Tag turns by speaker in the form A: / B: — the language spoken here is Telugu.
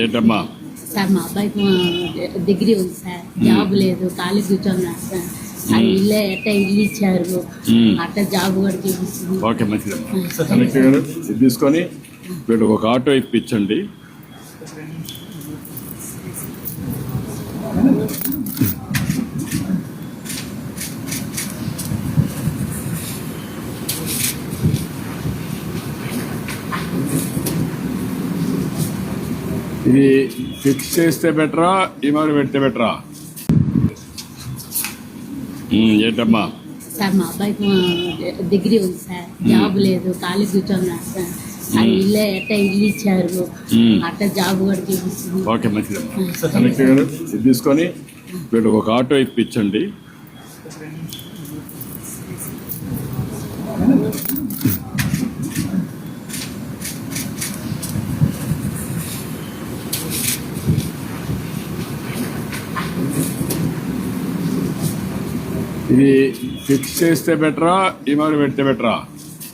A: ఏంటమ్మా?
B: సార్ మా అబ్బాయికి డిగ్రీ ఉంది సార్, జాబ్ లేదు, ఖాళీ కూర్చోన్నారు సార్. అది ఇల్లు ఇల్లు ఇచ్చారు, అట్లా జాబ్ కూడా చూపిస్తుంది.
A: ఓకే, మంచిదమ్మా. కలెక్టర్ గారు ఇది తీసుకొని వీళ్ళకి ఒక ఆటో ఇప్పించండి. ఇది ఫిక్స్ చేస్తే బెటరా, ఈమెయిల్ పెడితే బెటరా? ఏంటమ్మా?
B: సార్ మా అబ్బాయికి డిగ్రీ ఉంది సార్, జాబ్ లేదు, ఖాళీ కూర్చోన్నారు సార్. అది ఇల్లు ఇల్లు ఇచ్చారు, అట్లా జాబ్ కూడా చూపిస్తుంది.
A: ఓకే, మంచిదమ్మా. కలెక్టర్ గారు ఇది తీసుకొని వీళ్ళకి ఒక ఆటో ఇప్పించండి. ఇది ఫిక్స్ చేస్తే బెటరా, ఈమెయిల్ పెడితే బెటరా?